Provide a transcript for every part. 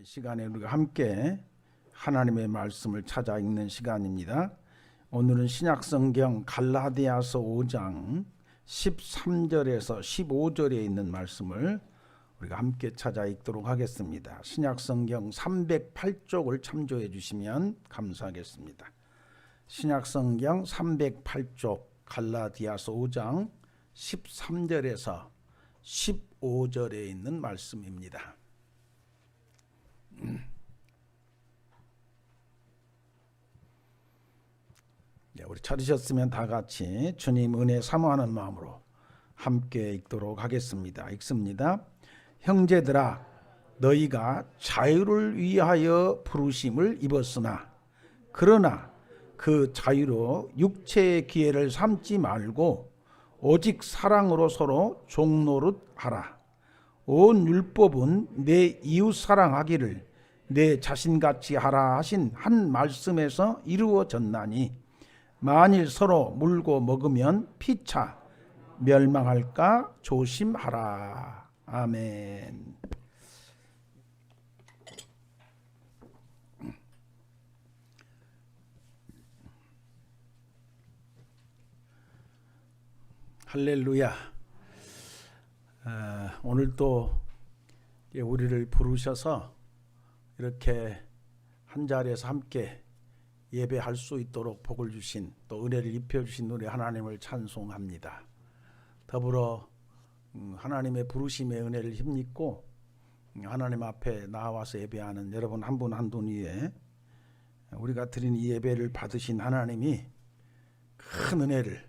이 시간에 우리가 함께 하나님의 말씀을 찾아 읽는 시간입니다. 오늘은 신약성경 갈라디아서 5장 13절에서 15절에 있는 말씀을 우리가 함께 찾아 읽도록 하겠습니다. 신약성경 308쪽을 참조해 주시면 감사하겠습니다. 신약성경 308쪽 갈라디아서 5장 13절에서 15절에 있는 말씀입니다. 우리 찾으셨으면 다 같이 주님 은혜 사모하는 마음으로 함께 읽도록 하겠습니다. 읽습니다. 형제들아, 너희가 자유를 위하여 부르심을 입었으나 그러나 그 자유로 육체의 기회를 삼지 말고 오직 사랑으로 서로 종노릇 하라. 온 율법은 내 이웃 사랑하기를 내 자신같이 하라 하신 한 말씀에서 이루어졌나니 만일 서로 물고 먹으면 피차 멸망할까 조심하라. 아멘. 할렐루야. 오늘 또 우리를 부르셔서 이렇게 한 자리에서 함께 예배할 수 있도록 복을 주신, 또 은혜를 입혀주신 우리 하나님을 찬송합니다. 더불어 하나님의 부르심의 은혜를 힘입고 하나님 앞에 나와서 예배하는 여러분 한 분 한 분 위에 우리가 드린 이 예배를 받으신 하나님이 큰 은혜를,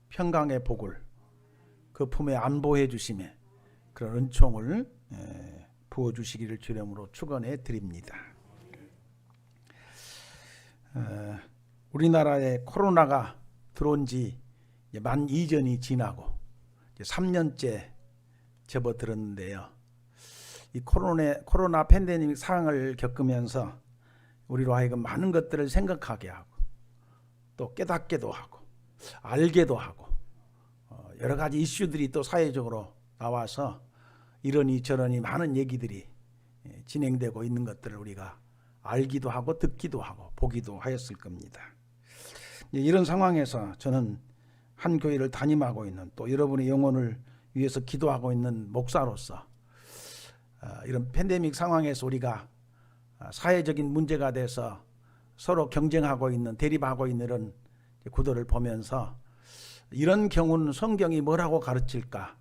평강의 복을 그 품에 안보해 주심에 그런 은총을 부어주시기를 주님으로 축원해 드립니다. 우리나라에 코로나가 들어온 지 만 2년이 지나고 3년째 접어들었는데요. 이 코로나 팬데믹 상황을 겪으면서 우리로 하여금 많은 것들을 생각하게 하고 또 깨닫게도 하고 알게도 하고 여러 가지 이슈들이 또 사회적으로 나와서 이러니 저러니 많은 얘기들이 진행되고 있는 것들을 우리가 알기도 하고 듣기도 하고 보기도 하였을 겁니다. 이런 상황에서 저는 한 교회를 담임하고 있는, 또 여러분의 영혼을 위해서 기도하고 있는 목사로서 이런 팬데믹 상황에서 우리가 사회적인 문제가 돼서 서로 경쟁하고 있는, 대립하고 있는 이런 구도를 보면서 이런 경우는 성경이 뭐라고 가르칠까?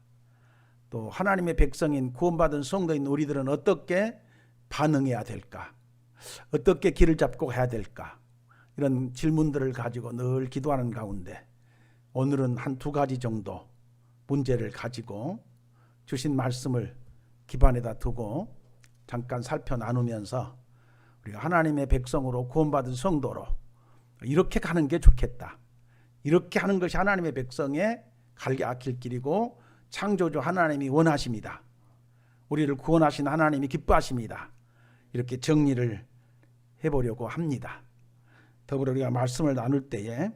또 하나님의 백성인 구원받은 성도인 우리들은 어떻게 반응해야 될까? 어떻게 길을 잡고 해야 될까? 이런 질문들을 가지고 늘 기도하는 가운데 오늘은 한 두 가지 정도 문제를 가지고 주신 말씀을 기반에다 두고 잠깐 살펴 나누면서 우리가 하나님의 백성으로 구원받은 성도로 이렇게 가는 게 좋겠다. 이렇게 하는 것이 하나님의 백성의 갈 길이고 창조주 하나님이 원하십니다. 우리를 구원하신 하나님이 기뻐하십니다. 이렇게 정리를 해보려고 합니다. 더불어 우리가 말씀을 나눌 때에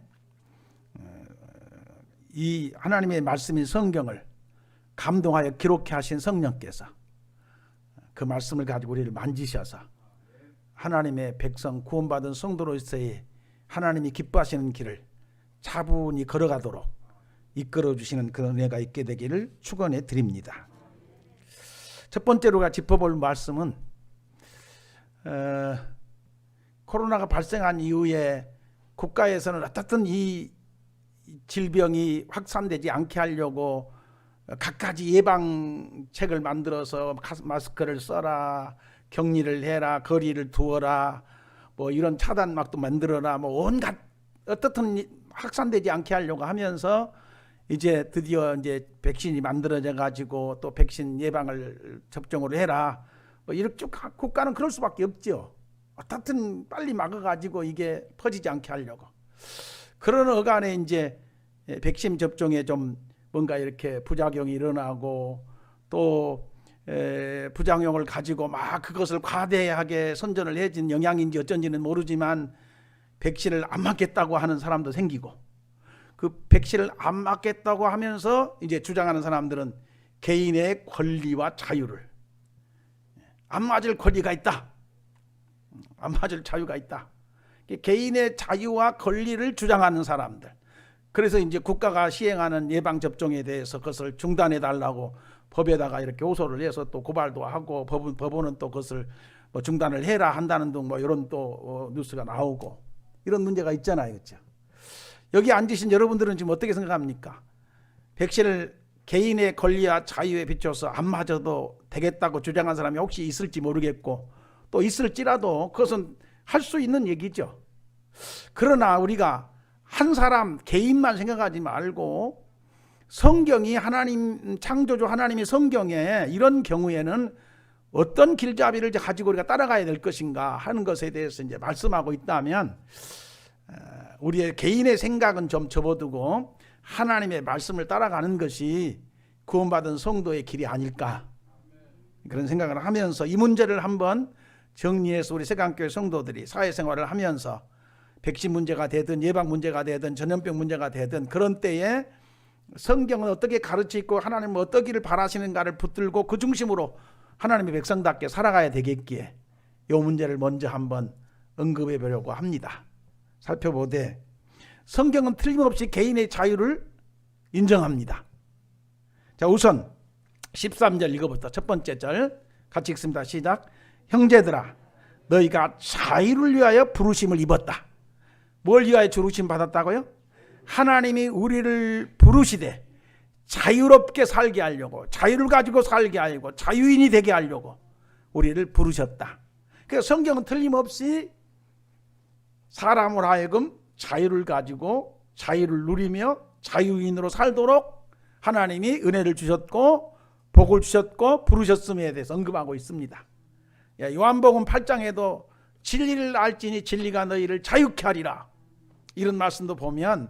이 하나님의 말씀인 성경을 감동하여 기록해 하신 성령께서 그 말씀을 가지고 우리를 만지셔서 하나님의 백성 구원받은 성도로서의 하나님이 기뻐하시는 길을 차분히 걸어가도록 이끌어 주시는 그런 은혜가 있게 되기를 축원해 드립니다. 첫 번째로 짚어볼 말씀은 코로나가 발생한 이후에 국가에서는 어떻든 이 질병이 확산되지 않게 하려고 갖가지 예방책을 만들어서 마스크를 써라, 격리를 해라, 거리를 두어라, 뭐 이런 차단막도 만들어라, 뭐 온갖 어떻든 확산되지 않게 하려고 하면서 이제 드디어 이제 백신이 만들어져 가지고 또 백신 예방을 접종을 해라, 뭐 이렇게 국가는 그럴 수밖에 없죠. 어떻든 빨리 막아가지고 이게 퍼지지 않게 하려고. 그런 어간에 이제 백신 접종에 좀 뭔가 이렇게 부작용이 일어나고 또 부작용을 가지고 막 그것을 과대하게 선전을 해진 영향인지 어쩐지는 모르지만 백신을 안 맞겠다고 하는 사람도 생기고, 그 백신을 안 맞겠다고 하면서 이제 주장하는 사람들은 개인의 권리와 자유를 안 맞을 권리가 있다. 안 맞을 자유가 있다. 개인의 자유와 권리를 주장하는 사람들. 그래서 이제 국가가 시행하는 예방접종에 대해서 그것을 중단해 달라고 법에다가 이렇게 호소를 해서 또 고발도 하고 법원은 또 그것을 뭐 중단을 해라 한다는 등 뭐 이런 또 뉴스가 나오고 이런 문제가 있잖아요. 그렇죠? 여기 앉으신 여러분들은 지금 어떻게 생각합니까? 백신을 개인의 권리와 자유에 비춰서 안 맞아도 되겠다고 주장한 사람이 혹시 있을지 모르겠고 또 있을지라도 그것은 할 수 있는 얘기죠. 그러나 우리가 한 사람 개인만 생각하지 말고 성경이 하나님 창조주 하나님의 성경에 이런 경우에는 어떤 길잡이를 가지고 우리가 따라가야 될 것인가 하는 것에 대해서 이제 말씀하고 있다면 우리의 개인의 생각은 좀 접어두고 하나님의 말씀을 따라가는 것이 구원받은 성도의 길이 아닐까 그런 생각을 하면서 이 문제를 한번 정리해서 우리 세강교회 성도들이 사회생활을 하면서 백신 문제가 되든 예방 문제가 되든 전염병 문제가 되든 그런 때에 성경은 어떻게 가르치고 하나님은 어떠기를 바라시는가를 붙들고 그 중심으로 하나님의 백성답게 살아가야 되겠기에 이 문제를 먼저 한번 언급해 보려고 합니다. 살펴보되 성경은 틀림없이 개인의 자유를 인정합니다. 자, 우선 13절 읽어부터 첫 번째 절 같이 읽습니다. 시작. 형제들아 너희가 자유를 위하여 부르심을 입었다. 뭘 위하여 부르심 받았다고요? 하나님이 우리를 부르시되 자유롭게 살게 하려고 자유를 가지고 살게 하려고 자유인이 되게 하려고 우리를 부르셨다. 그래서 성경은 틀림없이 사람을 하여금 자유를 가지고 자유를 누리며 자유인으로 살도록 하나님이 은혜를 주셨고 복을 주셨고 부르셨음에 대해서 언급하고 있습니다. 요한복음 8장에도 진리를 알지니 진리가 너희를 자유케 하리라 이런 말씀도 보면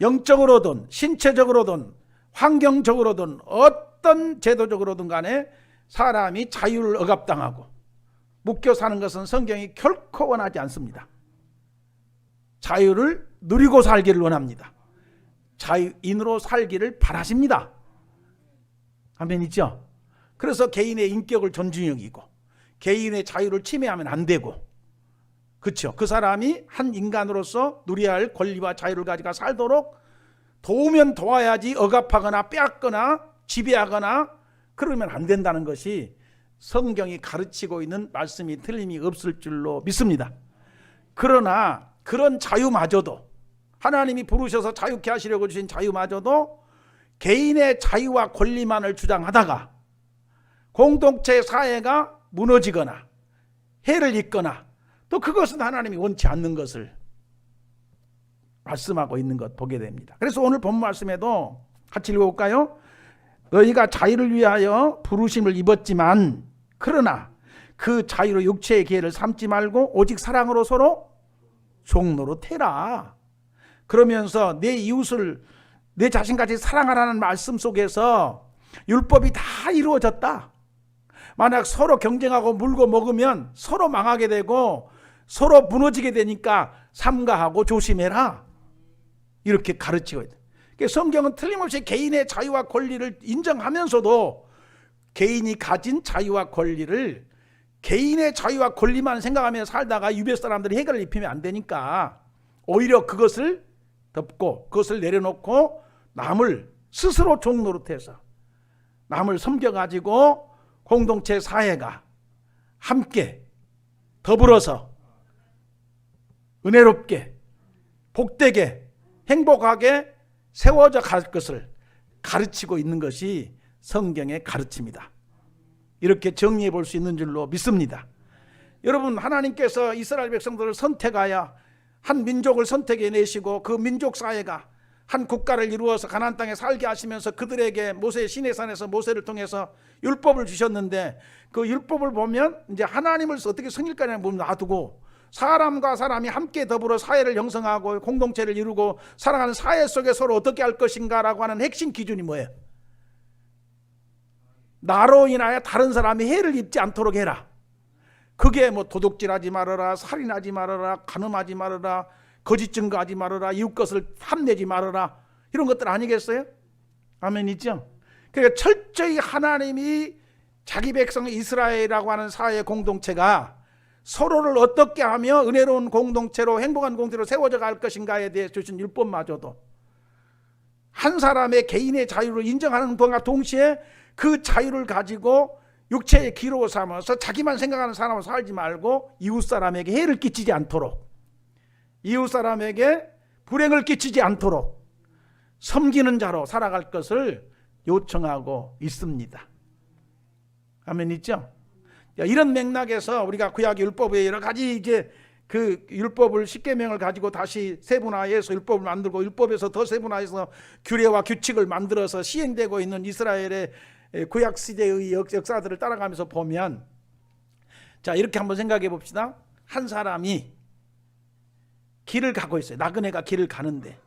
영적으로든 신체적으로든 환경적으로든 어떤 제도적으로든 간에 사람이 자유를 억압당하고 묶여 사는 것은 성경이 결코 원하지 않습니다. 자유를 누리고 살기를 원합니다. 자유인으로 살기를 바라십니다. 아멘 있죠? 그래서 개인의 인격을 존중히 여기고 개인의 자유를 침해하면 안 되고 그렇죠? 그 사람이 한 인간으로서 누려야 할 권리와 자유를 가지고 살도록 도우면 도와야지 억압하거나 빼앗거나 지배하거나 그러면 안 된다는 것이 성경이 가르치고 있는 말씀이 틀림이 없을 줄로 믿습니다. 그러나 그런 자유마저도 하나님이 부르셔서 자유케 하시려고 주신 자유마저도 개인의 자유와 권리만을 주장하다가 공동체 사회가 무너지거나 해를 입거나 또 그것은 하나님이 원치 않는 것을 말씀하고 있는 것 보게 됩니다. 그래서 오늘 본 말씀에도 같이 읽어볼까요? 너희가 자유를 위하여 부르심을 입었지만 그러나 그 자유로 육체의 기회를 삼지 말고 오직 사랑으로 서로 종노릇해라. 그러면서 내 이웃을 내 자신같이 사랑하라는 말씀 속에서 율법이 다 이루어졌다. 만약 서로 경쟁하고 물고 먹으면 서로 망하게 되고 서로 무너지게 되니까 삼가하고 조심해라. 이렇게 가르치고 있다. 성경은 틀림없이 개인의 자유와 권리를 인정하면서도 개인이 가진 자유와 권리를 개인의 자유와 권리만 생각하며 살다가 유배 사람들이 해결을 입히면 안 되니까 오히려 그것을 덮고 그것을 내려놓고 남을 스스로 종노릇해서 남을 섬겨가지고 공동체 사회가 함께 더불어서 은혜롭게 복되게 행복하게 세워져 갈 것을 가르치고 있는 것이 성경의 가르침이다. 이렇게 정리해 볼 수 있는 줄로 믿습니다. 여러분 하나님께서 이스라엘 백성들을 선택하여 한 민족을 선택해 내시고 그 민족 사회가 한 국가를 이루어서 가나안 땅에 살게 하시면서 그들에게 모세 시내산에서 모세를 통해서 율법을 주셨는데 그 율법을 보면 이제 하나님을 어떻게 섬길까라는 부분을 놔두고 사람과 사람이 함께 더불어 사회를 형성하고 공동체를 이루고 살아가는 사회 속에 서로 어떻게 할 것인가라고 하는 핵심 기준이 뭐예요? 나로 인하여 다른 사람이 해를 입지 않도록 해라. 그게 뭐 도둑질하지 말아라, 살인하지 말아라, 간음하지 말아라, 거짓 증거하지 말아라, 이웃 것을 탐내지 말아라, 이런 것들 아니겠어요? 아멘 있죠? 그러니까 철저히 하나님이 자기 백성 이스라엘이라고 하는 사회 공동체가 서로를 어떻게 하며 은혜로운 공동체로 행복한 공동체로 세워져 갈 것인가에 대해 주신 율법마저도 한 사람의 개인의 자유를 인정하는 것과 동시에 그 자유를 가지고 육체의 기로 삼아서 자기만 생각하는 사람으로 살지 말고 이웃 사람에게 해를 끼치지 않도록, 이웃 사람에게 불행을 끼치지 않도록 섬기는 자로 살아갈 것을 요청하고 있습니다. 아멘 있죠? 이런 맥락에서 우리가 구약 율법의 여러 가지 이제 그 율법을 십계명을 가지고 다시 세분화해서 율법을 만들고 율법에서 더 세분화해서 규례와 규칙을 만들어서 시행되고 있는 이스라엘의 구약 시대의 역사들을 따라가면서 보면, 자 이렇게 한번 생각해 봅시다. 한 사람이 길을 가고 있어요. 나그네가 길을 가는데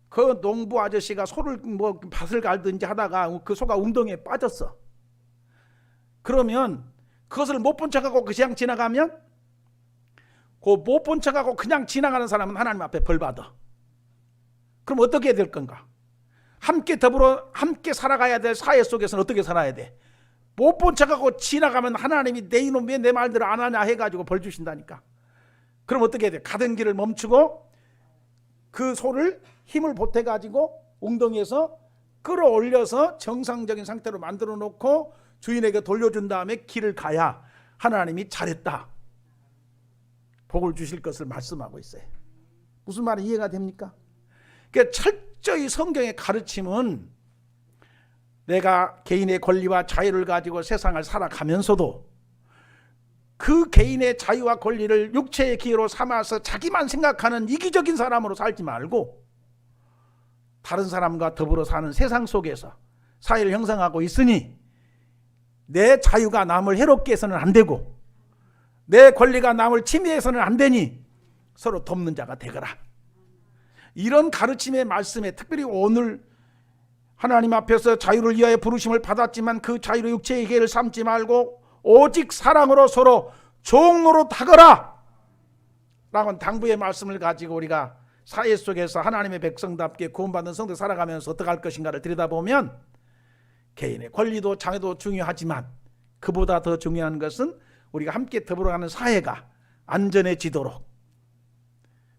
그 농부 아저씨가 소를 뭐 밭을 갈든지 하다가 그 소가 웅덩이에 빠졌어. 그러면 그것을 못 본 척하고 그냥 지나가면, 그 못 본 척하고 그냥 지나가는 사람은 하나님 앞에 벌 받아. 그럼 어떻게 해야 될 건가? 함께 더불어 함께 살아가야 될 사회 속에서는 어떻게 살아야 돼? 못 본 척하고 지나가면 하나님이 내 이놈 왜 내 말대로 안 하냐 해가지고 벌 주신다니까. 그럼 어떻게 해야 돼? 가던 길을 멈추고 그 소를 힘을 보태가지고 웅덩이에서 끌어올려서 정상적인 상태로 만들어 놓고 주인에게 돌려준 다음에 길을 가야 하나님이 잘했다, 복을 주실 것을 말씀하고 있어요. 무슨 말이 이해가 됩니까? 그러니까 철저히 성경의 가르침은 내가 개인의 권리와 자유를 가지고 세상을 살아가면서도 그 개인의 자유와 권리를 육체의 기회로 삼아서 자기만 생각하는 이기적인 사람으로 살지 말고 다른 사람과 더불어 사는 세상 속에서 사회를 형성하고 있으니 내 자유가 남을 해롭게 해서는 안 되고 내 권리가 남을 침해해서는 안 되니 서로 돕는 자가 되거라. 이런 가르침의 말씀에 특별히 오늘 하나님 앞에서 자유를 위하여 부르심을 받았지만 그 자유로 육체의 기회를 삼지 말고 오직 사랑으로 서로 종노릇하거라 라는 당부의 말씀을 가지고 우리가 사회 속에서 하나님의 백성답게 구원받는 성도 살아가면서 어떻게 할 것인가를 들여다보면 개인의 권리도 장애도 중요하지만 그보다 더 중요한 것은 우리가 함께 더불어가는 사회가 안전해지도록,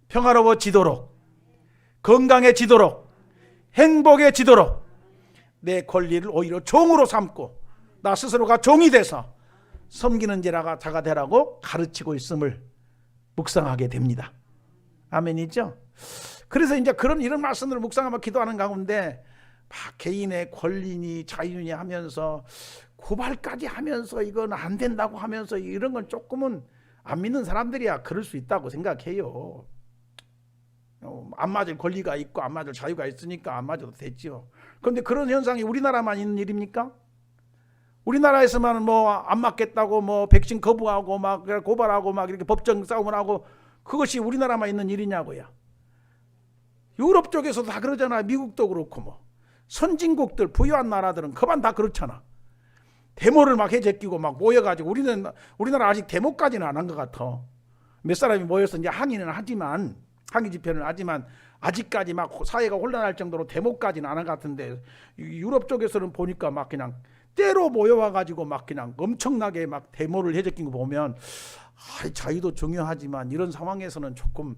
평화로워지도록, 건강해지도록, 행복해지도록 내 권리를 오히려 종으로 삼고 나 스스로가 종이 돼서 섬기는 자가 되라고 가르치고 있음을 묵상하게 됩니다. 아멘이죠? 그래서 이제 이런 말씀들을 묵상하며 기도하는 가운데 막 개인의 권리니 자유니 하면서 고발까지 하면서 이건 안 된다고 하면서 이런 건 조금은 안 믿는 사람들이야 그럴 수 있다고 생각해요. 안 맞을 권리가 있고 안 맞을 자유가 있으니까 안 맞아도 됐죠. 그런데 그런 현상이 우리나라만 있는 일입니까? 우리나라에서만 뭐 안 맞겠다고 뭐 백신 거부하고 막 고발하고 막 이렇게 법정 싸움을 하고 그것이 우리나라만 있는 일이냐고요. 유럽 쪽에서도 다 그러잖아. 미국도 그렇고 뭐 선진국들 부유한 나라들은 그만 다 그렇잖아. 데모를 막 해제끼고 막 모여가지고 우리나라 아직 데모까지는 안 한 것 같아. 몇 사람이 모여서 이제 항의 집회는 하지만 아직까지 막 사회가 혼란할 정도로 데모까지는 안 한 것 같은데 유럽 쪽에서는 보니까 막 그냥 때로 모여와가지고 막 그냥 엄청나게 막 데모를 해제끼고 보면 자유도 중요하지만 이런 상황에서는 조금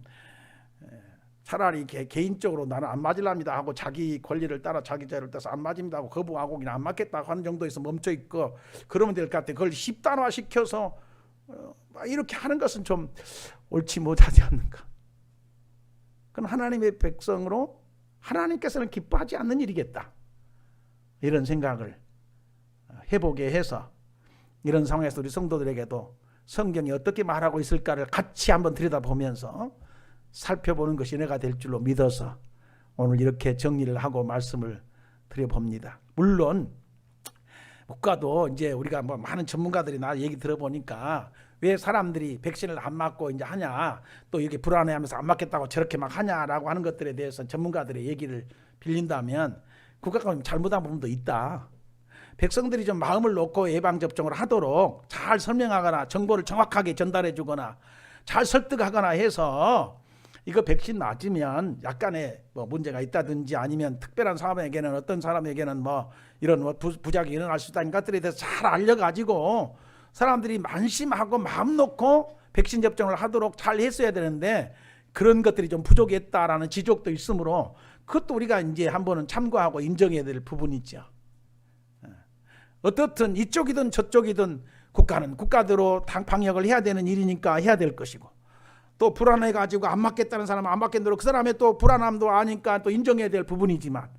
차라리 개인적으로 나는 안 맞으랍니다 하고 자기 권리를 따라 자기 자유를 따라서 안 맞습니다 하고 거부하고 그냥 안 맞겠다고 하는 정도에서 멈춰 있고 그러면 될 것 같아. 그걸 10단화 시켜서 이렇게 하는 것은 좀 옳지 못하지 않는가. 그건 하나님의 백성으로 하나님께서는 기뻐하지 않는 일이겠다. 이런 생각을 해보게 해서 이런 상황에서 우리 성도들에게도 성경이 어떻게 말하고 있을까를 같이 한번 들여다보면서 살펴보는 것이 은혜가 될 줄로 믿어서 오늘 이렇게 정리를 하고 말씀을 드려봅니다. 물론 국가도 이제 우리가 뭐 많은 전문가들이 나 얘기 들어보니까 왜 사람들이 백신을 안 맞고 이제 하냐, 또 이렇게 불안해하면서 안 맞겠다고 저렇게 막 하냐라고 하는 것들에 대해서 전문가들의 얘기를 빌린다면 국가가 잘못한 부분도 있다. 백성들이 좀 마음을 놓고 예방접종을 하도록 잘 설명하거나 정보를 정확하게 전달해 주거나 잘 설득하거나 해서 이거 백신 맞으면 약간의 뭐 문제가 있다든지 아니면 특별한 사람에게는 어떤 사람에게는 뭐 이런 뭐 부작용이 일어날 수 있다는 것들에 대해서 잘 알려가지고 사람들이 만심하고 마음 놓고 백신 접종을 하도록 잘 했어야 되는데 그런 것들이 좀 부족했다라는 지적도 있으므로 그것도 우리가 이제 한번은 참고하고 인정해야 될 부분이죠. 어떻든 이쪽이든 저쪽이든 국가는 국가대로 방역을 해야 되는 일이니까 해야 될 것이고 또 불안해가지고 안 맞겠다는 사람은 안 맞겠는 대로 그 사람의 또 불안함도 아니까 또 인정해야 될 부분이지만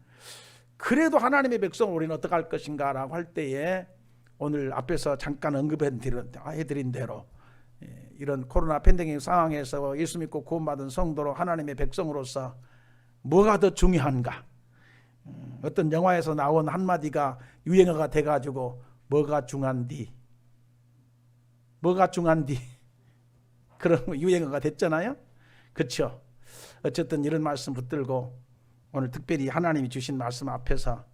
그래도 하나님의 백성을 우리는 어떻게 할 것인가 라고 할 때에 오늘 앞에서 잠깐 언급해드린 대로 이런 코로나 팬데믹 상황에서 예수 믿고 구원받은 성도로 하나님의 백성으로서 뭐가 더 중요한가? 어떤 영화에서 나온 한마디가 유행어가 돼가지고 뭐가 중요한디? 뭐가 중요한디? 그런 유행어가 됐잖아요. 그렇죠? 어쨌든 이런 말씀 붙들고 오늘 특별히 하나님이 주신 말씀 앞에서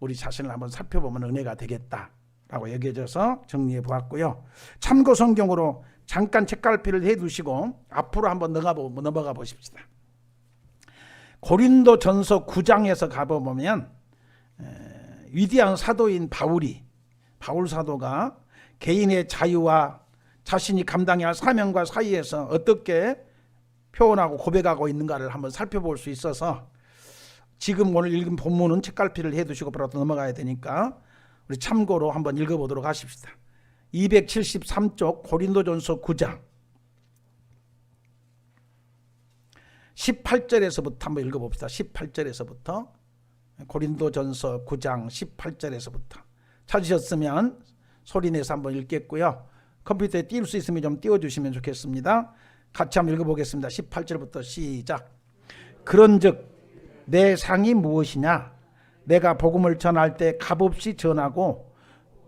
우리 자신을 한번 살펴보면 은혜가 되겠다라고 여겨져서 정리해 보았고요. 참고 성경으로 잠깐 책갈피를 해두시고 앞으로 한번 넘어가 보십시다. 고린도 전서 9장에서 가보면 위대한 사도인 바울 사도가 개인의 자유와 자신이 감당해야 할 사명과 사이에서 어떻게 표현하고 고백하고 있는가를 한번 살펴볼 수 있어서 지금 오늘 읽은 본문은 책갈피를 해두시고 바로 넘어가야 되니까 우리 참고로 한번 읽어보도록 하십시다. 273쪽 고린도전서 9장 18절에서부터 한번 읽어봅시다. 18절에서부터 고린도전서 9장 18절에서부터 찾으셨으면 소리내서 한번 읽겠고요. 컴퓨터에 띄울 수 있으면 좀 띄워주시면 좋겠습니다. 같이 한번 읽어보겠습니다. 18절부터 시작. 그런즉 내 상이 무엇이냐? 내가 복음을 전할 때 값없이 전하고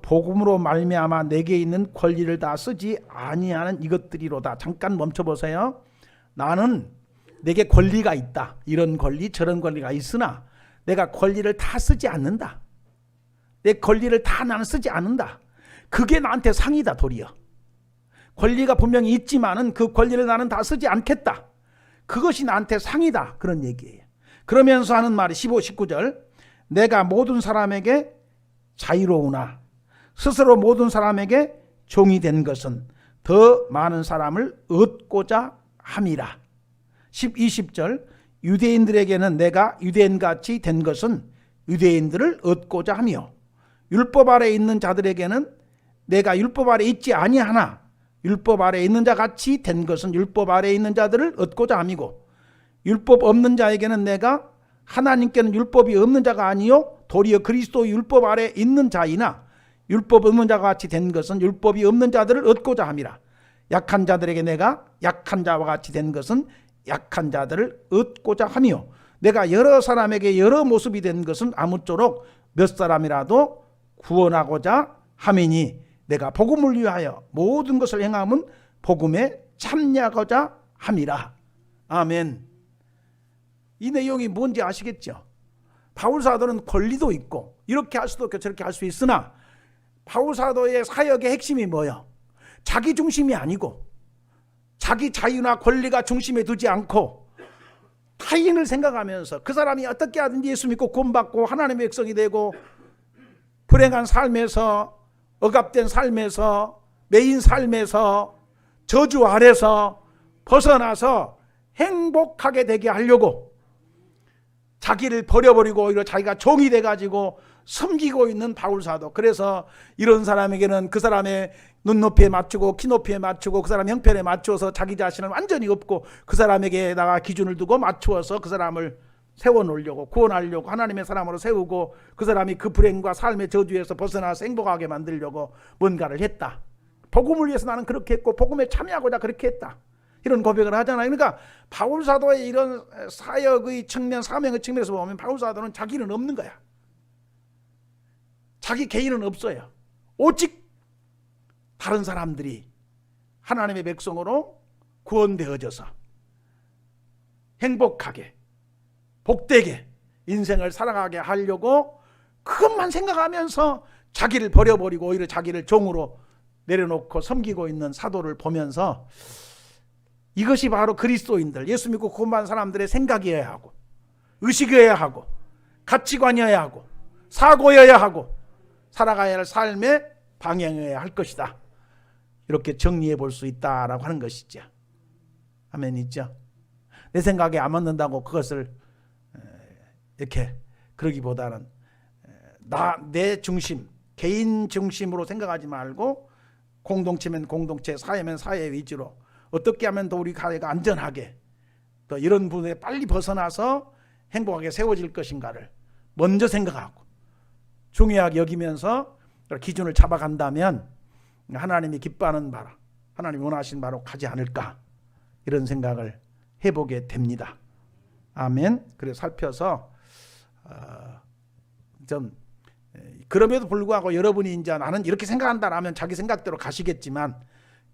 복음으로 말미암아 내게 있는 권리를 다 쓰지 아니하는 이것들이로다. 잠깐 멈춰보세요. 나는 내게 권리가 있다. 이런 권리 저런 권리가 있으나 내가 권리를 다 쓰지 않는다. 내 권리를 다 나는 쓰지 않는다. 그게 나한테 상이다. 도리어 권리가 분명히 있지만은 그 권리를 나는 다 쓰지 않겠다. 그것이 나한테 상이다. 그런 얘기예요. 그러면서 하는 말이 15, 19절 내가 모든 사람에게 자유로우나 스스로 모든 사람에게 종이 된 것은 더 많은 사람을 얻고자 함이라. 20절 유대인들에게는 내가 유대인같이 된 것은 유대인들을 얻고자 하며 율법 아래 있는 자들에게는 내가 율법 아래 있지 아니하나 율법 아래 있는 자 같이 된 것은 율법 아래 있는 자들을 얻고자 함이고 율법 없는 자에게는 내가 하나님께는 율법이 없는 자가 아니요 도리어 그리스도 율법 아래 있는 자이나 율법 없는 자가 같이 된 것은 율법이 없는 자들을 얻고자 함이라. 약한 자들에게 내가 약한 자와 같이 된 것은 약한 자들을 얻고자 하며 내가 여러 사람에게 여러 모습이 된 것은 아무쪼록 몇 사람이라도 구원하고자 함이니 내가 복음을 위하여 모든 것을 행함은 복음에 참여하고자 함이라. 아멘. 이 내용이 뭔지 아시겠죠? 바울 사도는 권리도 있고 이렇게 할 수도 있고 저렇게 할 수 있으나 바울 사도의 사역의 핵심이 뭐예요? 자기 중심이 아니고 자기 자유나 권리가 중심에 두지 않고 타인을 생각하면서 그 사람이 어떻게 하든지 예수 믿고 구원받고 하나님의 백성이 되고 불행한 삶에서 억압된 삶에서 매인 삶에서 저주 아래서 벗어나서 행복하게 되게 하려고 자기를 버려버리고 오히려 자기가 종이 돼가지고 섬기고 있는 바울 사도. 그래서 이런 사람에게는 그 사람의 눈높이에 맞추고 키높이에 맞추고 그 사람 형편에 맞추어서 자기 자신을 완전히 없고 그 사람에게다가 기준을 두고 맞추어서 그 사람을 세워놓으려고 구원하려고 하나님의 사람으로 세우고 그 사람이 그 불행과 삶의 저주에서 벗어나서 행복하게 만들려고 뭔가를 했다. 복음을 위해서 나는 그렇게 했고 복음에 참여하고자 그렇게 했다. 이런 고백을 하잖아요. 그러니까 바울 사도의 이런 사역의 측면, 사명의 측면에서 보면 바울 사도는 자기는 없는 거야. 자기 개인은 없어요. 오직 다른 사람들이 하나님의 백성으로 구원되어져서 행복하게 복되게 인생을 살아가게 하려고 그것만 생각하면서 자기를 버려버리고 오히려 자기를 종으로 내려놓고 섬기고 있는 사도를 보면서 이것이 바로 그리스도인들, 예수 믿고 구원받은 사람들의 생각이어야 하고, 의식이어야 하고, 가치관이어야 하고, 사고여야 하고, 살아가야 할 삶의 방향이어야 할 것이다. 이렇게 정리해 볼 수 있다라고 하는 것이죠. 아멘이죠. 내 생각에 안 맞는다고 그것을 이렇게 그러기보다는 내 중심, 개인 중심으로 생각하지 말고 공동체면 공동체, 사회면 사회 위주로 어떻게 하면 더 우리 가게가 안전하게 또 이런 부분에 빨리 벗어나서 행복하게 세워질 것인가를 먼저 생각하고 중요하게 여기면서 기준을 잡아간다면 하나님이 기뻐하는 바로, 하나님이 원하시는 바로 가지 않을까, 이런 생각을 해보게 됩니다. 아멘. 그래서 살펴서 좀 그럼에도 불구하고 여러분이 이제 나는 이렇게 생각한다라면 자기 생각대로 가시겠지만,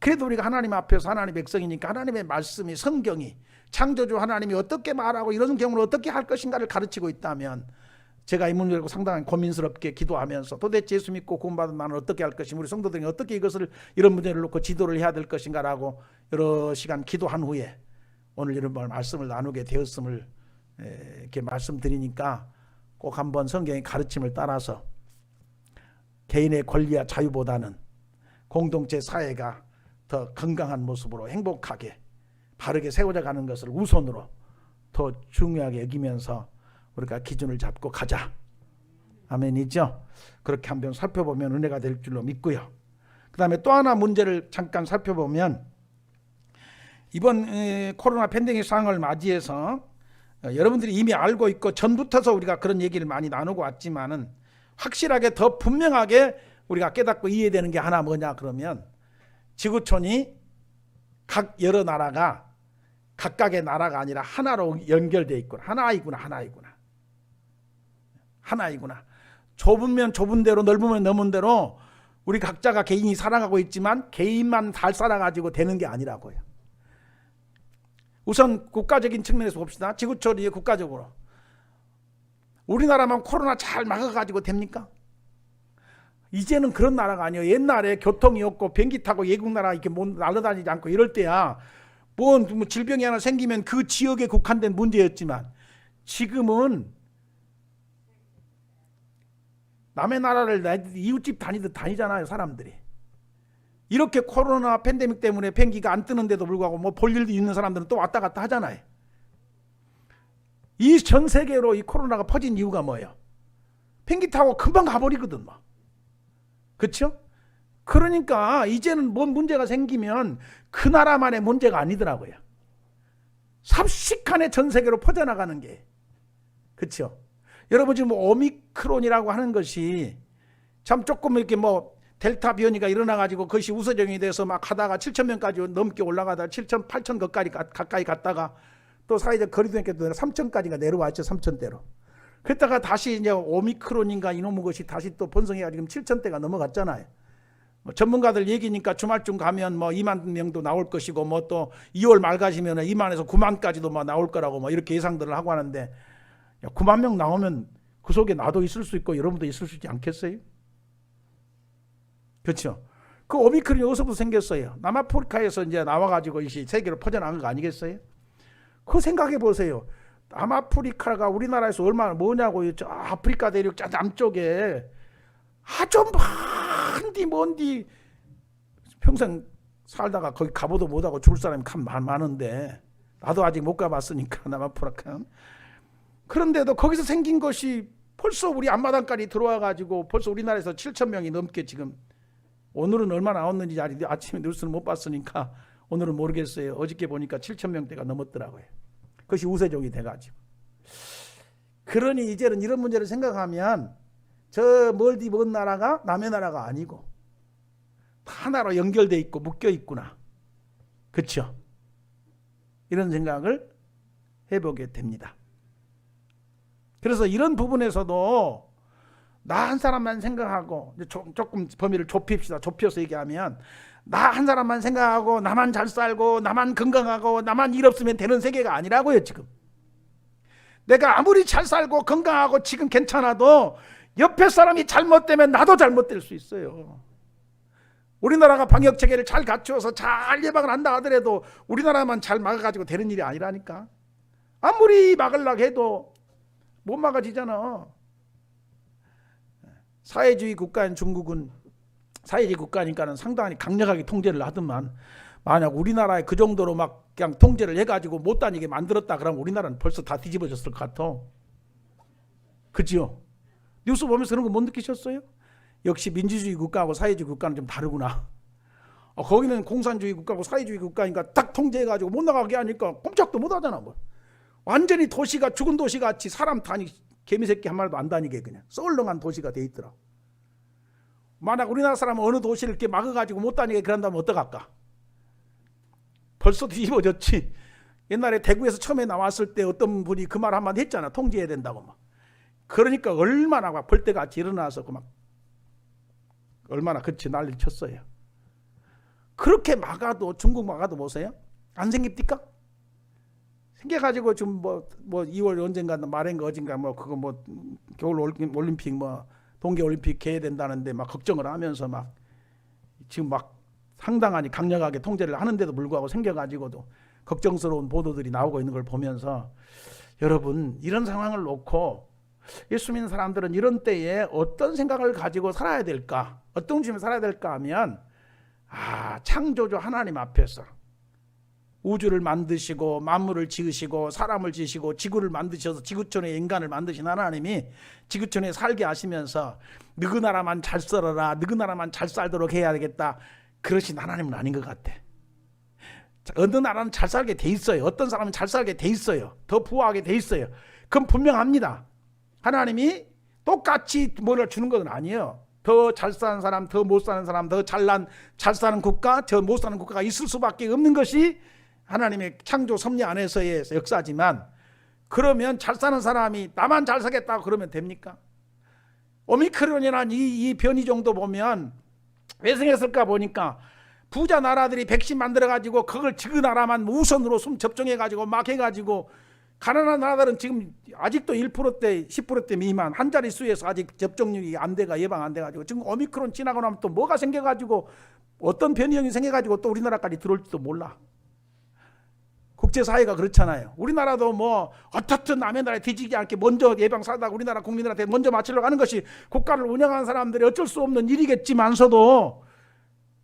그래도 우리가 하나님 앞에서 하나님의 백성이니까 하나님의 말씀이, 성경이, 창조주 하나님이 어떻게 말하고 이런 경우를 어떻게 할 것인가를 가르치고 있다면, 제가 이 문제를 상당히 고민스럽게 기도하면서 도대체 예수 믿고 구원받은 나는 어떻게 할 것인가, 우리 성도들이 어떻게 이것을, 이런 문제를 놓고 지도를 해야 될 것인가라고 여러 시간 기도한 후에 오늘 이런 말씀을 나누게 되었음을 이렇게 말씀드리니까, 꼭 한번 성경의 가르침을 따라서 개인의 권리와 자유보다는 공동체 사회가 더 건강한 모습으로 행복하게 바르게 세워져 가는 것을 우선으로 더 중요하게 여기면서 우리가 기준을 잡고 가자. 아멘이죠. 그렇게 한번 살펴보면 은혜가 될 줄로 믿고요. 그 다음에 또 하나 문제를 잠깐 살펴보면, 이번 코로나 팬데믹 상황을 맞이해서 여러분들이 이미 알고 있고 전부터서 우리가 그런 얘기를 많이 나누고 왔지만은 확실하게 더 분명하게 우리가 깨닫고 이해되는 게 하나 뭐냐 그러면, 지구촌이 각 여러 나라가 각각의 나라가 아니라 하나로 연결되어 있구나. 하나이구나. 좁으면 좁은 대로, 넓으면 넓은 대로 우리 각자가 개인이 살아가고 있지만 개인만 잘 살아가지고 되는 게 아니라고요. 우선 국가적인 측면에서 봅시다. 지구촌이 국가적으로 우리나라만 코로나 잘 막아가지고 됩니까? 이제는 그런 나라가 아니에요. 옛날에 교통이 없고 비행기 타고 외국 나라 이렇게 날아다니지 않고 이럴 때야 뭐 질병이 하나 생기면 그 지역에 국한된 문제였지만, 지금은 남의 나라를 이웃집 다니듯 다니잖아요, 사람들이. 이렇게 코로나 팬데믹 때문에 비행기가 안 뜨는데도 불구하고 뭐 볼 일도 있는 사람들은 또 왔다 갔다 하잖아요. 이 전 세계로 이 코로나가 퍼진 이유가 뭐예요? 비행기 타고 금방 가버리거든, 막. 그렇죠? 그러니까 이제는 뭔 문제가 생기면 그 나라만의 문제가 아니더라고요. 삽시간에 전 세계로 퍼져나가는 게. 그렇죠? 여러분, 지금 오미크론이라고 하는 것이 참 조금 이렇게 뭐 델타 변이가 일어나가지고 그것이 우서정이 돼서 막 하다가 7,000명까지 넘게 올라가다가 7,000, 8,000 가까이 갔다가 또 사회적 거리두기 때문에 3,000까지가 내려왔죠. 3,000대로. 그랬다가 다시 이제 오미크론인가 이놈의 것이 다시 또 번성해가지고 7,000대가 넘어갔잖아요. 뭐 전문가들 얘기니까 주말쯤 가면 뭐 2만 명도 나올 것이고, 뭐 또 2월 말까지면 2만에서 9만까지도 뭐 나올 거라고 뭐 이렇게 예상들을 하고 하는데, 9만 명 나오면 그 속에 나도 있을 수 있고 여러분도 있을 수 있지 않겠어요? 그렇죠? 그 오미크론이 어디서부터 생겼어요? 남아프리카에서 이제 나와가지고 이제 세계로 퍼져나간 거 아니겠어요? 그거 생각해 보세요. 남아프리카가 우리나라에서 얼마나 뭐냐고요. 저 아프리카 대륙 저 남쪽에 아주 먼디 평생 살다가 거기 가보도 못하고 죽을 사람이 많은데, 나도 아직 못 가봤으니까 남아프리카. 그런데도 거기서 생긴 것이 벌써 우리 앞마당까지 들어와가지고 벌써 우리나라에서 7,000명이 넘게, 지금 오늘은 얼마나 나왔는지 아침에 뉴스는 못 봤으니까 오늘은 모르겠어요. 어저께 보니까 7,000명대가 넘었더라고요. 그것이 우세종이 돼가지고. 그러니 이제는 이런 문제를 생각하면 저 멀디 먼 나라가 남의 나라가 아니고 하나로 연결돼 있고 묶여 있구나. 그렇죠? 이런 생각을 해보게 됩니다. 그래서 이런 부분에서도 나 한 사람만 생각하고, 조금 범위를 좁혀서 얘기하면 나 한 사람만 생각하고 나만 잘 살고 나만 건강하고 나만 일 없으면 되는 세계가 아니라고요. 지금 내가 아무리 잘 살고 건강하고 지금 괜찮아도 옆에 사람이 잘못되면 나도 잘못될 수 있어요. 우리나라가 방역 체계를 잘 갖추어서 잘 예방을 한다 하더라도 우리나라만 잘 막아가지고 되는 일이 아니라니까. 아무리 막으려고 해도 못 막아지잖아. 사회주의 국가인 중국은 사회주의 국가니까는 상당히 강력하게 통제를 하더만, 만약 우리나라에 그 정도로 막 그냥 통제를 해가지고 못 다니게 만들었다 그러면 우리나라는 벌써 다 뒤집어졌을 것 같아. 그지요? 뉴스 보면서 그런 거 못 느끼셨어요? 역시 민주주의 국가하고 사회주의 국가는 좀 다르구나. 거기는 공산주의 국가고 사회주의 국가니까 딱 통제해가지고 못 나가게 하니까 꼼짝도 못 하잖아. 뭐. 완전히 도시가 죽은 도시같이 사람 개미새끼 한 마리도 안 다니게 그냥 썰렁한 도시가 돼 있더라. 만약 우리나라 사람은 어느 도시를 이렇게 막아가지고 못 다니게 그런다면 어떡할까? 벌써 뒤집어졌지. 옛날에 대구에서 처음에 나왔을 때 어떤 분이 그 말 한마디 했잖아. 통제해야 된다고 막. 그러니까 얼마나 막 벌떼같이 일어나서 막 얼마나 그치 난리를 쳤어요. 그렇게 막아도 중국 막아도 보세요. 안 생깁니까? 생겨가지고 지금 뭐 2월 언젠가 말인가 어딘가 뭐 그거 뭐 겨울 올림픽 뭐 동계 올림픽 해야 된다는데 막 걱정을 하면서 막 지금 막 상당하니 강력하게 통제를 하는데도 불구하고 생겨가지고도 걱정스러운 보도들이 나오고 있는 걸 보면서 여러분 이런 상황을 놓고 예수 믿는 사람들은 이런 때에 어떤 생각을 가지고 살아야 될까? 어떤 중심에 살아야 될까 하면 창조주 하나님 앞에서 우주를 만드시고 만물을 지으시고 사람을 지으시고 지구를 만드셔서 지구촌에 인간을 만드신 하나님이 지구촌에 살게 하시면서 너희 나라만 잘 살아라, 너희 나라만 잘 살도록 해야 되겠다, 그러신 하나님은 아닌 것 같아. 어느 나라는 잘 살게 돼 있어요. 어떤 사람은 잘 살게 돼 있어요. 더 부유하게 돼 있어요. 그건 분명합니다. 하나님이 똑같이 뭐를 주는 것은 아니에요. 더 잘 사는 사람, 더 못 사는 사람, 더 잘 사는 국가, 더 못 사는 국가가 있을 수밖에 없는 것이 하나님의 창조 섭리 안에서의 역사지만, 그러면 잘 사는 사람이 나만 잘 살겠다고 그러면 됩니까? 오미크론이라는 이 변이 정도 보면 왜 생겼을까 보니까 부자 나라들이 백신 만들어가지고 그걸 지그 나라만 우선으로 접종해가지고 막 해가지고 가난한 나라들은 지금 아직도 1%대 10%대 미만 한 자릿수에서 아직 접종률이 안 돼가 예방 안 돼가지고 지금 오미크론 지나고 나면 또 뭐가 생겨가지고 어떤 변이형이 생겨가지고 또 우리나라까지 들어올지도 몰라. 국제사회가 그렇잖아요. 우리나라도 뭐 어떻든 남의 나라에 뒤지지 않게 먼저 예방사다가 우리나라 국민들한테 먼저 맞추려고 하는 것이 국가를 운영하는 사람들이 어쩔 수 없는 일이겠지만서도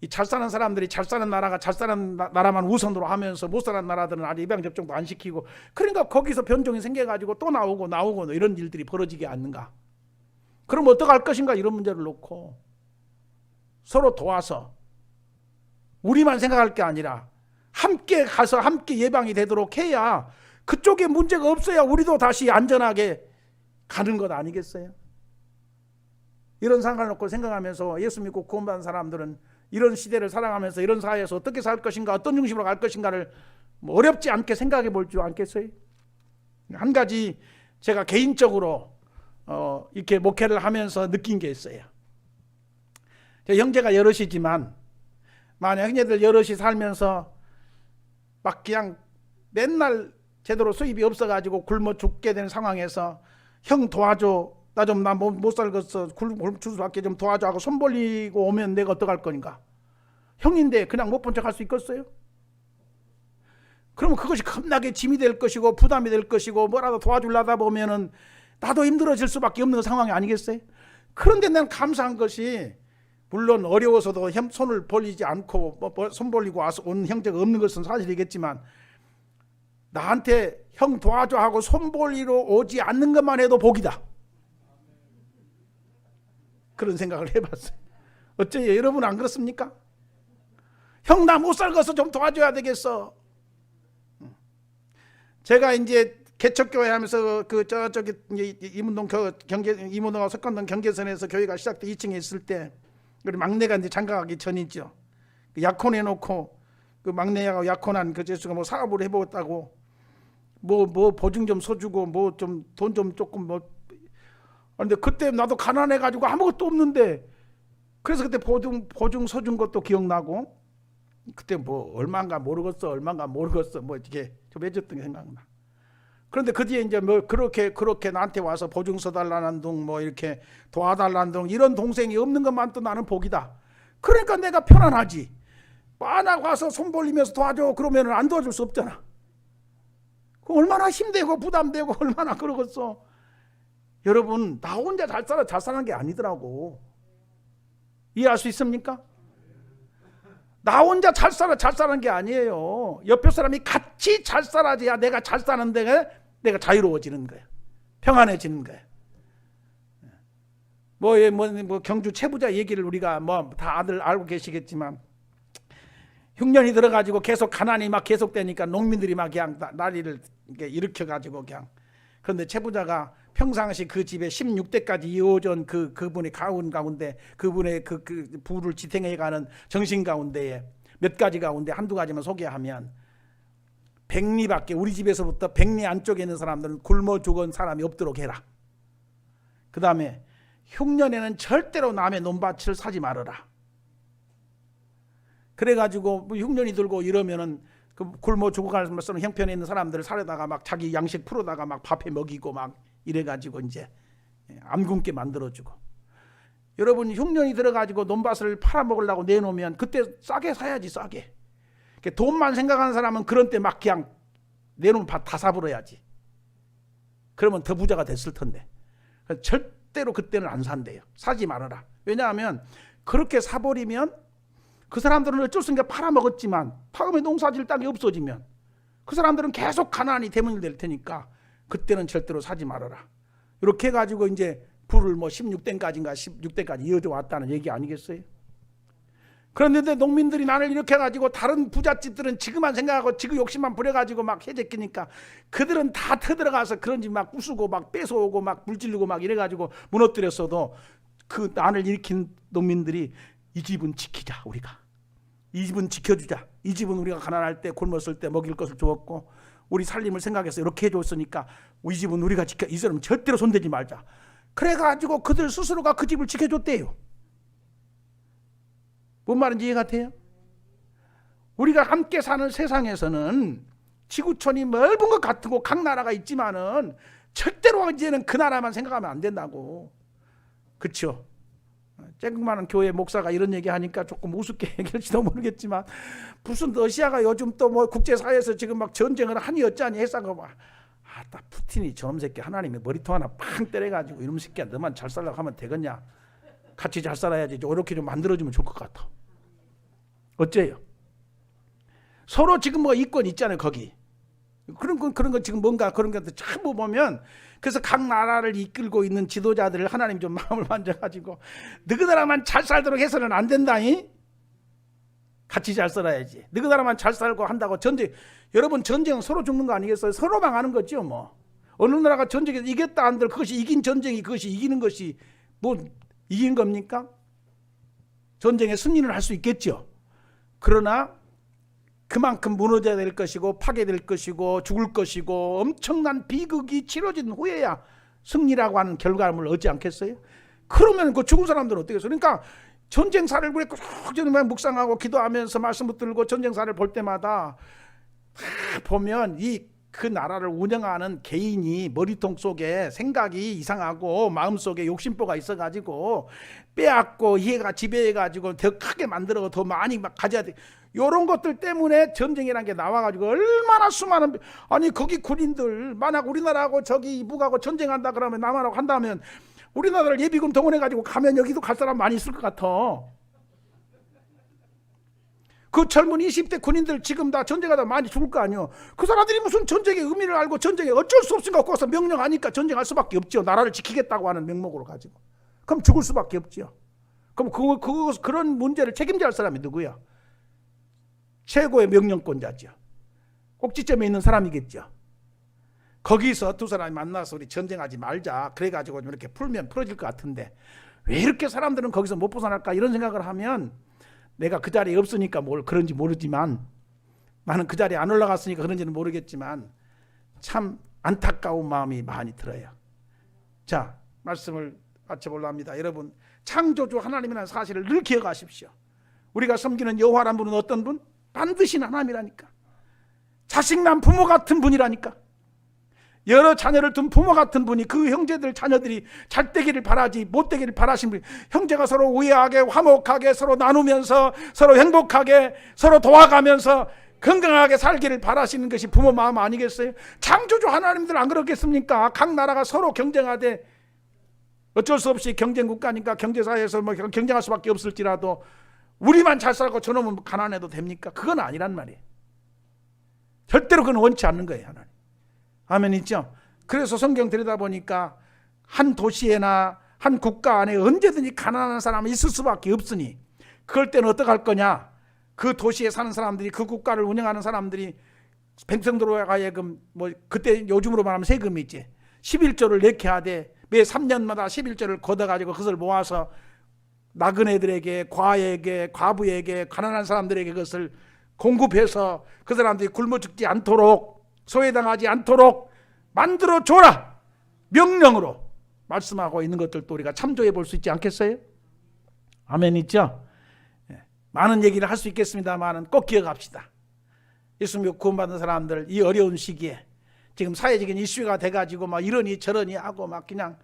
이 잘 사는 사람들이 잘 사는 나라가 잘 사는 나라만 우선으로 하면서 못 사는 나라들은 아직 예방접종도 안 시키고, 그러니까 거기서 변종이 생겨가지고 또 나오고 이런 일들이 벌어지게 않는가. 그럼 어떡할 것인가, 이런 문제를 놓고 서로 도와서 우리만 생각할 게 아니라 함께 가서 함께 예방이 되도록 해야 그쪽에 문제가 없어야 우리도 다시 안전하게 가는 것 아니겠어요? 이런 상황을 놓고 생각하면서 예수 믿고 구원받은 사람들은 이런 시대를 살아가면서 이런 사회에서 어떻게 살 것인가, 어떤 중심으로 갈 것인가를 어렵지 않게 생각해 볼 줄 않겠어요? 한 가지 제가 개인적으로 이렇게 목회를 하면서 느낀 게 있어요. 제 형제가 여럿이지만 만약 형제들 여럿이 살면서 막 그냥 맨날 제대로 수입이 없어가지고 굶어 죽게 되는 상황에서 형 도와줘, 나 못 살겠어, 굶을 수밖에 좀 도와줘 하고 손 벌리고 오면 내가 어떡할 거니까. 형인데 그냥 못 본 척 할 수 있겠어요? 그러면 그것이 겁나게 짐이 될 것이고 부담이 될 것이고 뭐라도 도와주려다 보면은 나도 힘들어질 수밖에 없는 상황이 아니겠어요? 그런데 난 감사한 것이, 물론 어려워서도 손을 벌리지 않고 손 벌리고 와서 온 형제가 없는 것은 사실이겠지만 나한테 형 도와줘 하고 손 벌리러 오지 않는 것만 해도 복이다. 그런 생각을 해봤어요. 어째요? 여러분 안 그렇습니까? 형 나 못 살겠어, 좀 도와줘야 되겠어. 제가 이제 개척교회 하면서 저기 이문동 이문동하고 석관동 경계선에서 교회가 시작돼 2층에 있을 때, 우리 막내가 이제 장가가기 전이죠. 약혼해놓고 그 막내가 약혼한 그 제수가 뭐 사업을 해보겠다고 뭐 보증 좀 서주고 뭐 좀 돈 좀 조금 뭐. 근데 그때 나도 가난해가지고 아무것도 없는데, 그래서 그때 보증 서준 것도 기억나고, 그때 뭐 얼마인가 모르겠어 뭐 이렇게 좀 해줬던 게 생각나. 그런데 그 뒤에 이제 뭐 그렇게 나한테 와서 보증 서달라는 둥 뭐 이렇게 도와달라는 둥 이런 동생이 없는 것만 또 나는 복이다. 그러니까 내가 편안하지. 만약 와서 손 벌리면서 도와줘 그러면 안 도와줄 수 없잖아. 얼마나 힘들고 부담되고 얼마나 그러겠어. 여러분, 나 혼자 잘 사는 게 아니더라고. 이해할 수 있습니까? 나 혼자 잘 사는 게 아니에요. 옆에 사람이 같이 잘 살아야 내가 잘 사는데 내가 자유로워지는 거야. 평안해지는 거야. 뭐 경주 최부자 얘기를 우리가 뭐 다들 알고 계시겠지만, 흉년이 들어가지고 계속 가난이 막 계속되니까 농민들이 막 그냥 난리를 일으켜가지고 그냥. 그런데 최부자가 평상시 그 집에 16대까지 이어온 그분의 가운데 그분의 그 부를 지탱해가는 정신 가운데에 몇 가지 가운데 한두 가지만 소개하면, 백리밖에, 우리 집에서부터 백리 안쪽에 있는 사람들은 굶어 죽은 사람이 없도록 해라. 그 다음에 흉년에는 절대로 남의 논밭을 사지 말아라. 그래가지고 뭐 흉년이 들고 이러면은 그 굶어 죽어가면서 형편에 있는 사람들을 사려다가 막 자기 양식 풀어다가 막 밥해 먹이고 막 이래가지고 이제 안 굶게 만들어주고. 여러분, 흉년이 들어가지고 논밭을 팔아먹으려고 내놓으면 그때 싸게 사야지, 싸게. 돈만 생각하는 사람은 그런 때 막 그냥 내놓은 밭 다 사버려야지. 그러면 더 부자가 됐을 텐데. 절대로 그때는 안 산대요. 사지 말아라. 왜냐하면 그렇게 사버리면 그 사람들은 어쩔 수 없이 팔아먹었지만 다음에 농사질 땅이 없어지면 그 사람들은 계속 가난이 대문이 될 테니까 그때는 절대로 사지 말아라. 이렇게 해가지고 이제 부를 뭐 16대까지인가 16대까지 이어져 왔다는 얘기 아니겠어요? 그런데 농민들이 나를 이렇게 해가지고 다른 부잣집들은 지그만 생각하고 지그 욕심만 부려가지고 막 해제끼니까 그들은 다 터들어가서 그런 집 막 부수고 막 뺏어오고 막 물질르고 막 이래가지고 무너뜨렸어도 그 난을 일으킨 농민들이 이 집은 지키자, 우리가 이 집은 지켜주자, 이 집은 우리가 가난할 때 굶었을 때 먹일 것을 주었고 우리 살림을 생각해서 이렇게 해줬으니까 이 집은 우리가 지켜, 이 사람은 절대로 손대지 말자. 그래가지고 그들 스스로가 그 집을 지켜줬대요. 뭔 말인지 이해 같아요? 우리가 함께 사는 세상에서는 지구촌이 넓은 것 같고 각 나라가 있지만은 절대로 이제는 그 나라만 생각하면 안 된다고. 그렇죠? 쬐끔만한 교회 목사가 이런 얘기하니까 조금 우습게 얘기할지도 모르겠지만, 무슨 러시아가 요즘 또 뭐 국제사회에서 지금 막 전쟁을 하니 어쩌니 했다고 막, 딱 푸틴이 저놈 새끼 하나님의 머리통 하나 팡 때려가지고 이놈 새끼야 너만 잘 살라고 하면 되겠냐, 같이 잘 살아야지, 이렇게 좀 만들어주면 좋을 것 같아. 어째요? 서로 지금 뭐 이권 있잖아요, 거기. 그런 거 지금 뭔가 그런 것들 전부 보면, 그래서 각 나라를 이끌고 있는 지도자들을 하나님 좀 마음을 만져가지고 너희 나라만 잘 살도록 해서는 안 된다니. 같이 잘 살아야지. 너희 나라만 잘 살고 한다고 전쟁, 여러분 전쟁은 서로 죽는 거 아니겠어요? 서로 망하는 거죠. 뭐 어느 나라가 전쟁에서 이겼다 한들 그것이 이긴 전쟁이, 그것이 이기는 것이 뭐 이긴 겁니까? 전쟁에 승리를 할 수 있겠죠. 그러나 그만큼 무너져야 될 것이고 파괴될 것이고 죽을 것이고 엄청난 비극이 치러진 후에야 승리라고 하는 결과물을 얻지 않겠어요? 그러면 그 죽은 사람들은 어떻게 했어요? 그러니까 전쟁사를 그래 꾸준히 묵상하고 기도하면서 말씀 붙들고 전쟁사를 볼 때마다 보면 그 나라를 운영하는 개인이 머리통 속에 생각이 이상하고 마음속에 욕심보가 있어가지고 빼앗고 이해가 지배해가지고 더 크게 만들어 더 많이 막 가져야 돼. 이런 것들 때문에 전쟁이라는 게 나와가지고 얼마나 수많은, 아니 거기 군인들 만약 우리나라하고 저기 이북하고 전쟁한다 그러면 남한하고 한다면 우리나라를 예비군 동원해가지고 가면 여기도 갈 사람 많이 있을 것 같아. 그 젊은 20대 군인들 지금 다 전쟁하다 많이 죽을 거 아니에요. 그 사람들이 무슨 전쟁의 의미를 알고 전쟁에 어쩔 수 없으니까 거기서 명령하니까 전쟁할 수밖에 없죠. 나라를 지키겠다고 하는 명목으로 가지고. 그럼 죽을 수밖에 없죠. 그럼 그런 문제를 책임져야 할 사람이 누구야? 최고의 명령권자죠. 꼭지점에 있는 사람이겠죠. 거기서 두 사람이 만나서 우리 전쟁하지 말자 그래가지고 이렇게 풀면 풀어질 것 같은데 왜 이렇게 사람들은 거기서 못 벗어날까 이런 생각을 하면, 내가 그 자리에 없으니까 뭘 그런지 모르지만, 나는 그 자리에 안 올라갔으니까 그런지는 모르겠지만 참 안타까운 마음이 많이 들어요. 자, 말씀을 마쳐볼라 합니다. 여러분, 창조주 하나님이라는 사실을 늘 기억하십시오. 우리가 섬기는 여호와라는 분은 어떤 분? 반드시 하나님이라니까. 자식 난 부모 같은 분이라니까. 여러 자녀를 둔 부모 같은 분이 그 형제들 자녀들이 잘 되기를 바라지 못 되기를 바라신 분이, 형제가 서로 우애하게 화목하게 서로 나누면서 서로 행복하게 서로 도와가면서 건강하게 살기를 바라시는 것이 부모 마음 아니겠어요? 창조주 하나님들 안 그렇겠습니까? 각 나라가 서로 경쟁하되, 어쩔 수 없이 경쟁 국가니까 경제사회에서 뭐 경쟁할 수밖에 없을지라도 우리만 잘 살고 저놈은 가난해도 됩니까? 그건 아니란 말이에요. 절대로 그건 원치 않는 거예요, 하나님. 아멘 있죠? 그래서 성경 들여다보니까 한 도시에나 한 국가 안에 언제든지 가난한 사람은 있을 수밖에 없으니, 그럴 때는 어떡할 거냐? 그 도시에 사는 사람들이, 그 국가를 운영하는 사람들이 백성들로 하여금, 뭐 그때 요즘으로 말하면 세금이 있지, 11조를 내게 하되 매 3년마다 11조를 걷어가지고 그것을 모아서 나그네들에게, 과에게, 과부에게, 가난한 사람들에게 그것을 공급해서 그 사람들이 굶어 죽지 않도록, 소외당하지 않도록 만들어 줘라, 명령으로 말씀하고 있는 것들도 우리가 참조해 볼 수 있지 않겠어요? 아멘 있죠? 많은 얘기를 할 수 있겠습니다만 꼭 기억합시다. 예수 믿고 구원받은 사람들, 이 어려운 시기에 지금 사회적인 이슈가 돼가지고 막 이러니 저러니 하고 막 그냥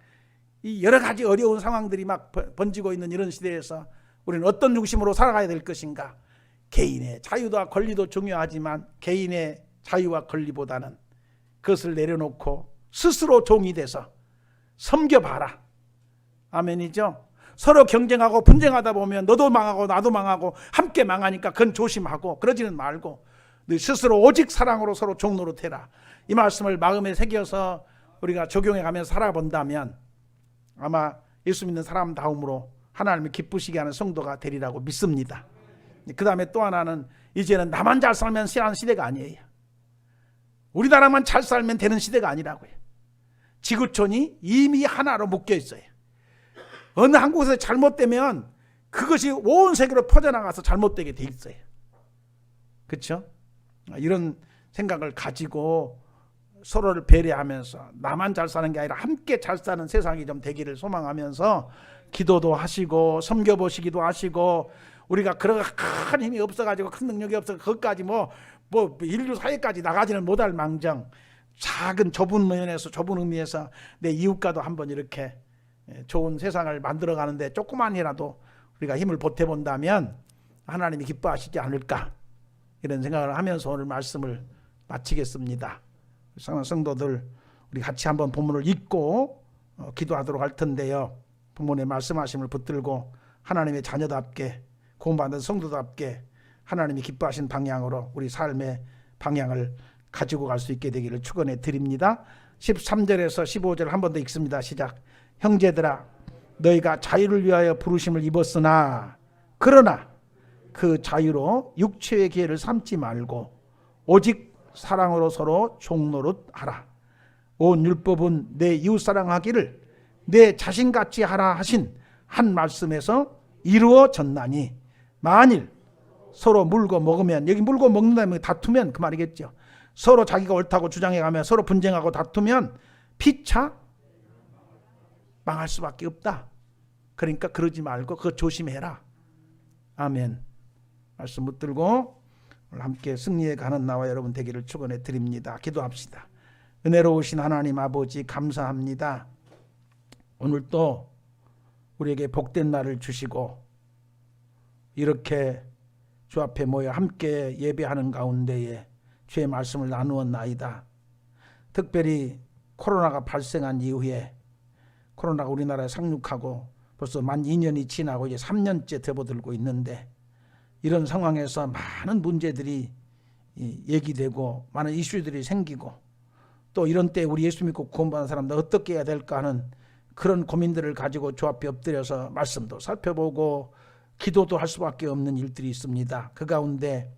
이 여러 가지 어려운 상황들이 막 번지고 있는 이런 시대에서 우리는 어떤 중심으로 살아가야 될 것인가? 개인의 자유와 권리도 중요하지만 개인의 자유와 권리보다는 그것을 내려놓고 스스로 종이 돼서 섬겨봐라. 아멘이죠? 서로 경쟁하고 분쟁하다 보면 너도 망하고 나도 망하고 함께 망하니까 그건 조심하고 그러지는 말고 너 스스로 오직 사랑으로 서로 종노릇해라. 이 말씀을 마음에 새겨서 우리가 적용해 가면서 살아본다면 아마 예수 믿는 사람다움으로 하나님이 기쁘시게 하는 성도가 되리라고 믿습니다. 그 다음에 또 하나는, 이제는 나만 잘 살면 하는 시대가 아니에요. 우리나라만 잘 살면 되는 시대가 아니라고요. 지구촌이 이미 하나로 묶여 있어요. 어느 한 곳에서 잘못되면 그것이 온 세계로 퍼져나가서 잘못되게 돼 있어요. 그렇죠? 이런 생각을 가지고 서로를 배려하면서 나만 잘 사는 게 아니라 함께 잘 사는 세상이 좀 되기를 소망하면서 기도도 하시고 섬겨보시기도 하시고, 우리가 그런 큰 힘이 없어가지고 큰 능력이 없어서 그것까지 뭐 인류 사회까지 나가지는 못할 망정, 작은 좁은 면에서, 좁은 의미에서 내 이웃과도 한번 이렇게 좋은 세상을 만들어가는데 조그만이라도 우리가 힘을 보태본다면 하나님이 기뻐하시지 않을까, 이런 생각을 하면서 오늘 말씀을 마치겠습니다. 사랑하는 성도들, 우리 같이 한번 본문을 읽고 기도하도록 할 텐데요. 본문의 말씀하심을 붙들고 하나님의 자녀답게, 구원받은 성도답게 하나님이 기뻐하신 방향으로 우리 삶의 방향을 가지고 갈 수 있게 되기를 축원해 드립니다. 13절에서 15절 한 번 더 읽습니다. 시작. 형제들아, 너희가 자유를 위하여 부르심을 입었으나 그러나 그 자유로 육체의 기회를 삼지 말고 오직 사랑으로 서로 종노릇하라. 온 율법은 내 이웃 사랑하기를 내 자신같이 하라 하신 한 말씀에서 이루어졌나니, 만일 서로 물고 먹으면, 여기 물고 먹는다면 다투면 그 말이겠죠. 서로 자기가 옳다고 주장해가며 서로 분쟁하고 다투면 피차 망할 수밖에 없다. 그러니까 그러지 말고 그거 조심해라. 아멘. 말씀 붙들고 오늘 함께 승리에 가는 나와 여러분 되기를 축원해 드립니다. 기도합시다. 은혜로우신 하나님 아버지, 감사합니다. 오늘 또 우리에게 복된 날을 주시고 이렇게 주 앞에 모여 함께 예배하는 가운데에 주의 말씀을 나누었나이다. 특별히 코로나가 발생한 이후에, 코로나가 우리나라에 상륙하고 벌써 만 2년이 지나고 이제 3년째 접어들고 있는데, 이런 상황에서 많은 문제들이 얘기되고 많은 이슈들이 생기고, 또 이런 때 우리 예수 믿고 구원받은 사람들 어떻게 해야 될까 하는 그런 고민들을 가지고 주 앞에 엎드려서 말씀도 살펴보고 기도도 할 수밖에 없는 일들이 있습니다. 그 가운데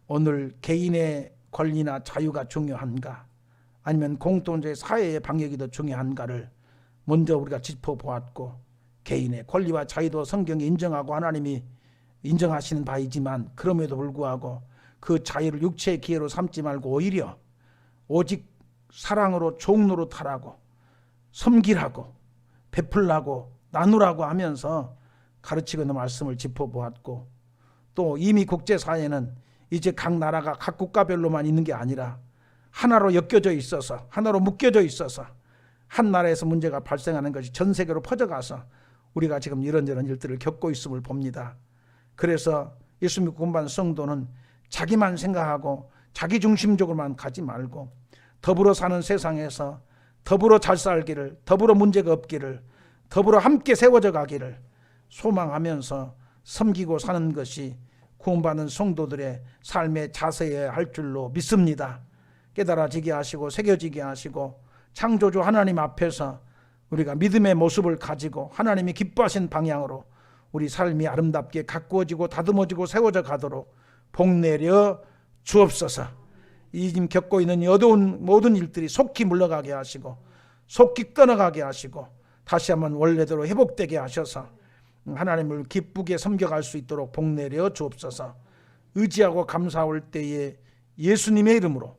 오늘 개인의 권리나 자유가 중요한가, 아니면 공동체의 사회의 방역이 더 중요한가를 먼저 우리가 짚어보았고, 개인의 권리와 자유도 성경이 인정하고 하나님이 인정하시는 바이지만 그럼에도 불구하고 그 자유를 육체의 기회로 삼지 말고 오히려 오직 사랑으로 종노릇하라고, 섬기라고, 베풀라고, 나누라고 하면서 가르치고 있는 말씀을 짚어보았고, 또 이미 국제사회는 이제 각 나라가 각 국가별로만 있는 게 아니라 하나로 엮여져 있어서, 하나로 묶여져 있어서 한 나라에서 문제가 발생하는 것이 전 세계로 퍼져가서 우리가 지금 이런저런 일들을 겪고 있음을 봅니다. 그래서 예수 믿고 구원받은 성도는 자기만 생각하고 자기 중심적으로만 가지 말고 더불어 사는 세상에서 더불어 잘 살기를, 더불어 문제가 없기를, 더불어 함께 세워져 가기를 소망하면서 섬기고 사는 것이 구원받은 성도들의 삶의 자세여야 할 줄로 믿습니다. 깨달아지게 하시고 새겨지게 하시고 창조주 하나님 앞에서 우리가 믿음의 모습을 가지고 하나님이 기뻐하신 방향으로 우리 삶이 아름답게 가꾸어지고 다듬어지고 세워져 가도록 복내려 주옵소서. 이 지금 겪고 있는 이 어두운 모든 일들이 속히 물러가게 하시고 속히 떠나가게 하시고 다시 한번 원래대로 회복되게 하셔서 하나님을 기쁘게 섬겨갈 수 있도록 복내려 주옵소서. 의지하고 감사할 때에 예수님의 이름으로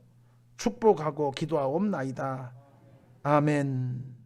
축복하고 기도하옵나이다. 아멘.